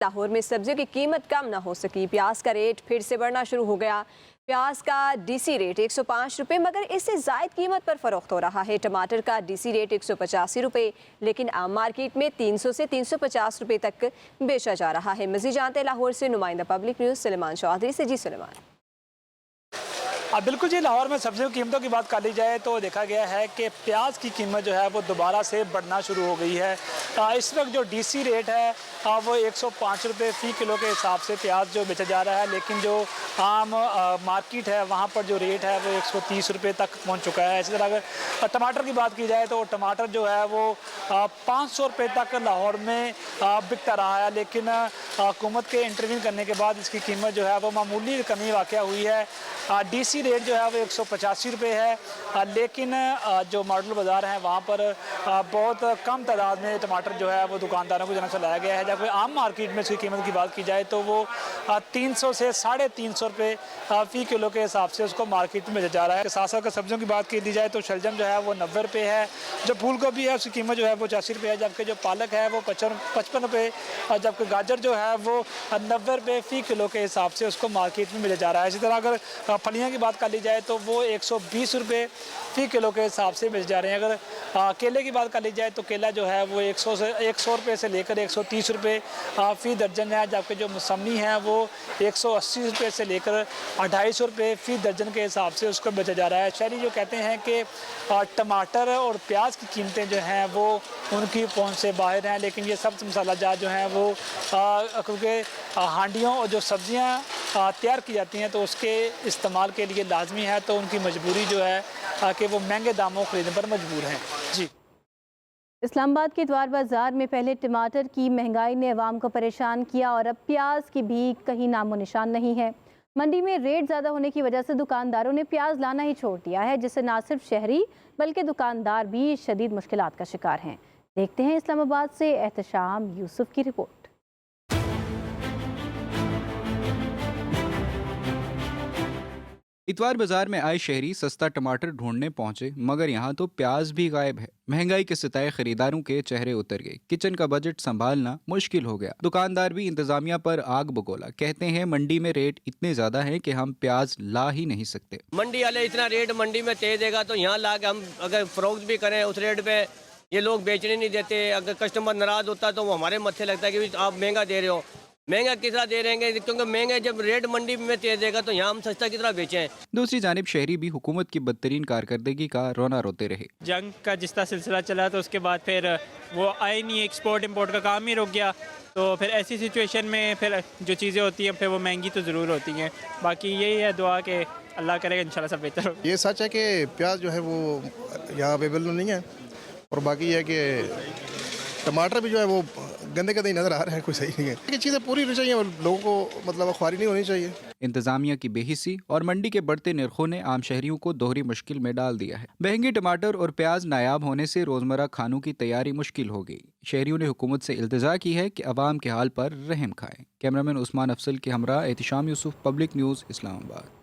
लाहौर में सब्जियों की कीमत कम न हो सकी। प्याज का रेट फिर से बढ़ना शुरू हो गया। प्याज का डीसी रेट 105 रुपये, मगर इससे जायद कीमत पर फरोख्त हो रहा है। टमाटर का डीसी रेट 185 रुपये, लेकिन आम मार्केट में 300 से 350 रुपये तक बेचा जा रहा है। मज़ीद जानते लाहौर से नुमाइंदा पब्लिक न्यूज़ सुलेमान चौधरी से। जी सुलेमान। बिल्कुल जी, लाहौर में सब्जियों की कीमतों की बात कर ली जाए तो देखा गया है कि प्याज की कीमत जो है वो दोबारा से बढ़ना शुरू हो गई है। इस वक्त जो डीसी रेट है वो 105 रुपये फ़ी किलो के हिसाब से प्याज जो बेचा जा रहा है, लेकिन जो आम मार्केट है वहाँ पर जो रेट है वो 130 रुपये तक पहुँच चुका है। इसी तरह अगर टमाटर की बात की जाए तो टमाटर जो है वो 500 रुपये तक लाहौर में बिकता रहा है, लेकिन हुकूमत के इंटरवीन करने के बाद इसकी कीमत जो है वो मामूली कमी वाक़या हुई है। डीसी रेट जो है वो 185 रुपये है, लेकिन जो मॉडल बाज़ार हैं वहाँ पर बहुत कम तादाद में टमाटर जो है वो दुकानदारों को जनाब से लाया गया है। जबकि आम मार्केट में इसकी कीमत की बात की जाए तो वो 300 से 350 रुपये फ़ी किलो के हिसाब से उसको मार्केट में बेचा जा रहा है। साथ साथ सब्जियों की बात की दी जाए तो शलजम जो है वो 90 रुपये है, जो फूल गोभी है उसकी कीमत जो है वो 85 रुपये है, जबकि जो पालक है वो 55 रुपये, और जबकि गाजर जो है वो 90 रुपये फ़ी किलो के हिसाब से उसको मार्केट में बेचा जा रहा है। इसी तरह अगर फलियाँ की बात कर ली जाए तो वो 120 रुपये फ़ी किलो के हिसाब से बेच जा रहे हैं। अगर केले की बात कर ली जाए तो केला जो है वो 100 रुपये से लेकर 130 रुपये फ़ी दर्जन है, जबकि जो मौसमी है वो 180 रुपये से लेकर 250 रुपये फ़ी दर्जन के हिसाब से उसको बेचा जा रहा है। शहरी जो कहते हैं कि टमाटर और प्याज की कीमतें जो हैं वो उनकी पहुंच से बाहर हैं, लेकिन ये सब मसाला जात जो हैं वो क्योंकि हांडियों और जो सब्जियां तैयार की जाती हैं तो उसके इस्तेमाल के लिए लाजमी है, तो उनकी मजबूरी जो है कि वो महंगे दामों खरीदने पर मजबूर हैं। जी। इस्लामाबाद के द्वार बाज़ार में पहले टमाटर की महंगाई ने अवाम को परेशान किया और अब प्याज की भी कहीं नामो निशान नहीं है। मंडी में रेट ज़्यादा होने की वजह से दुकानदारों ने प्याज लाना ही छोड़ दिया है, जिससे ना सिर्फ शहरी बल्कि दुकानदार भी शदीद मुश्किलात का शिकार हैं। देखते हैं इस्लामाबाद से एहतशाम यूसुफ की रिपोर्ट। इतवार बाजार में आए शहरी सस्ता टमाटर ढूंढने पहुंचे, मगर यहाँ तो प्याज भी गायब है। महंगाई के सताए खरीदारों के चेहरे उतर गए। किचन का बजट संभालना मुश्किल हो गया। दुकानदार भी इंतजामिया पर आग बगोला। कहते हैं मंडी में रेट इतने ज्यादा हैं कि हम प्याज ला ही नहीं सकते। मंडी वाले इतना रेट मंडी में तेज देगा तो यहाँ ला के हम अगर फरोख्त भी करें उस रेट पे ये लोग बेचने नहीं देते। अगर कस्टमर नाराज होता है तो वो हमारे मत्थे लगता है कि आप महंगा दे रहे हो। महंगा कितना दे रहे हैं, क्योंकि महंगे जब रेट मंडी में तेज देगा तो यहाँ हम सस्ता कितना बेचें। दूसरी जानिब शहरी भी हुकूमत की बदतरीन कारकर्दगी का रोना रोते रहे। जंग का जिस तरह सिलसिला चला तो उसके बाद फिर वो आए नहीं, एक्सपोर्ट इंपोर्ट का काम ही रुक गया। तो फिर ऐसी सिचुएशन में फिर जो चीज़ें होती हैं फिर वो महंगी तो ज़रूर होती हैं। बाकी यही है दुआ के अल्लाह करेगा इंशाल्लाह सब बेहतर हो। ये सच है कि प्याज जो है वो यहाँ अवेलेबल नहीं है, और बाकी है कि टमाटर भी जो है वो गंदे गंदे नज़र आ रहे हैं, कोई सही नहीं है। ये चीज़ें पूरी होनी चाहिए और लोगों को मतलब ख्वारी नहीं होनी चाहिए। इंतजामिया की बेहिसी और मंडी के बढ़ते निर्खों ने आम शहरियों को दोहरी मुश्किल में डाल दिया है। महंगे टमाटर और प्याज नायाब होने से रोजमर्रा खानों की तैयारी मुश्किल हो गई। शहरियों ने हुकूमत से इल्तिजा की है कि अवाम के हाल पर रहम खाएं। कैमरामैन उस्मान अफसल के हमरा एहतिशाम यूसुफ, पब्लिक न्यूज़, इस्लामाबाद।